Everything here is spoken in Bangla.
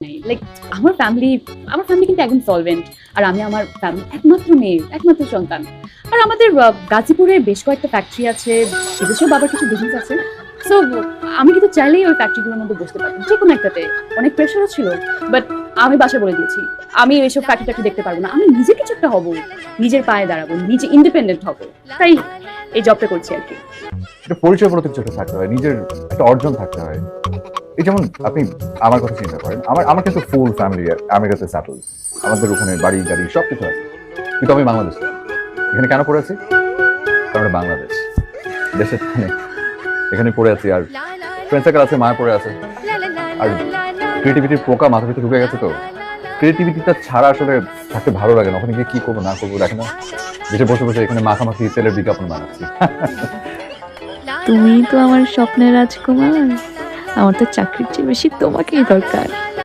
নাই। লাইক আমার ফ্যামিলি কিন্তু একদম সলভেন্ট। আর আমি আমার ফ্যামিলির একমাত্র মেয়ে, একমাত্র সন্তান। আর আমাদের গাজীপুরে বেশ কয়েকটা ফ্যাক্টরি আছে, বিদেশেও বাবার কিছু বিজনেস আছে। সো আমি কিন্তু চাইলেই ওই ফ্যাক্টরিগুলোর মধ্যে বসতে পারতাম। যেকোনো একটাতে। অনেক প্রেশারও ছিল। বাট আমি বাসায় বলে দিয়েছি। আমি এইসব ফ্যাক্টরি দেখতে পারবো না। আমি নিজে কিছু একটা হব। নিজের পায়ে দাঁড়াবো, নিজে ইন্ডিপেন্ডেন্ট হব। তাই এই জবটা করছি আরকি। একটা পরিচয়পত্র কিছু একটা থাকতে হয়, নিজের একটা অর্জন থাকতে হয়। এই যেমন আপনি আমার কথা চিন্তা করেন, আমার কিন্তু ফুল ফ্যামিলি আমেরিকাতে সেটেল। আমাদের ওখানে বাড়ি গাড়ি সবকিছু আছে, কিন্তু আমি বাংলাদেশে। এখানে কেন পড়ে আছি? কারণ এটা বাংলাদেশ, দেশের স্থানে এখানে পড়ে আছি। আর ফ্রেন্ড সার্কেল আছে, মায়া পড়ে আছে। আর ক্রিয়েটিভিটির পোকা মাথা ভিতরে ঢুকে গেছে। তো ক্রিয়েটিভিটিটা ছাড়া আসলে থাকতে ভালো লাগে না। ওখানে গিয়ে কি করবো না করবো দেখে না, দেশে বসে বসে এখানে মাখামাখি তেলের বিজ্ঞাপন বানাচ্ছি। তুমি তো আমার স্বপ্নের রাজকুমার। আমার তো চাকরির চেয়ে বেশি তোমাকেই দরকার।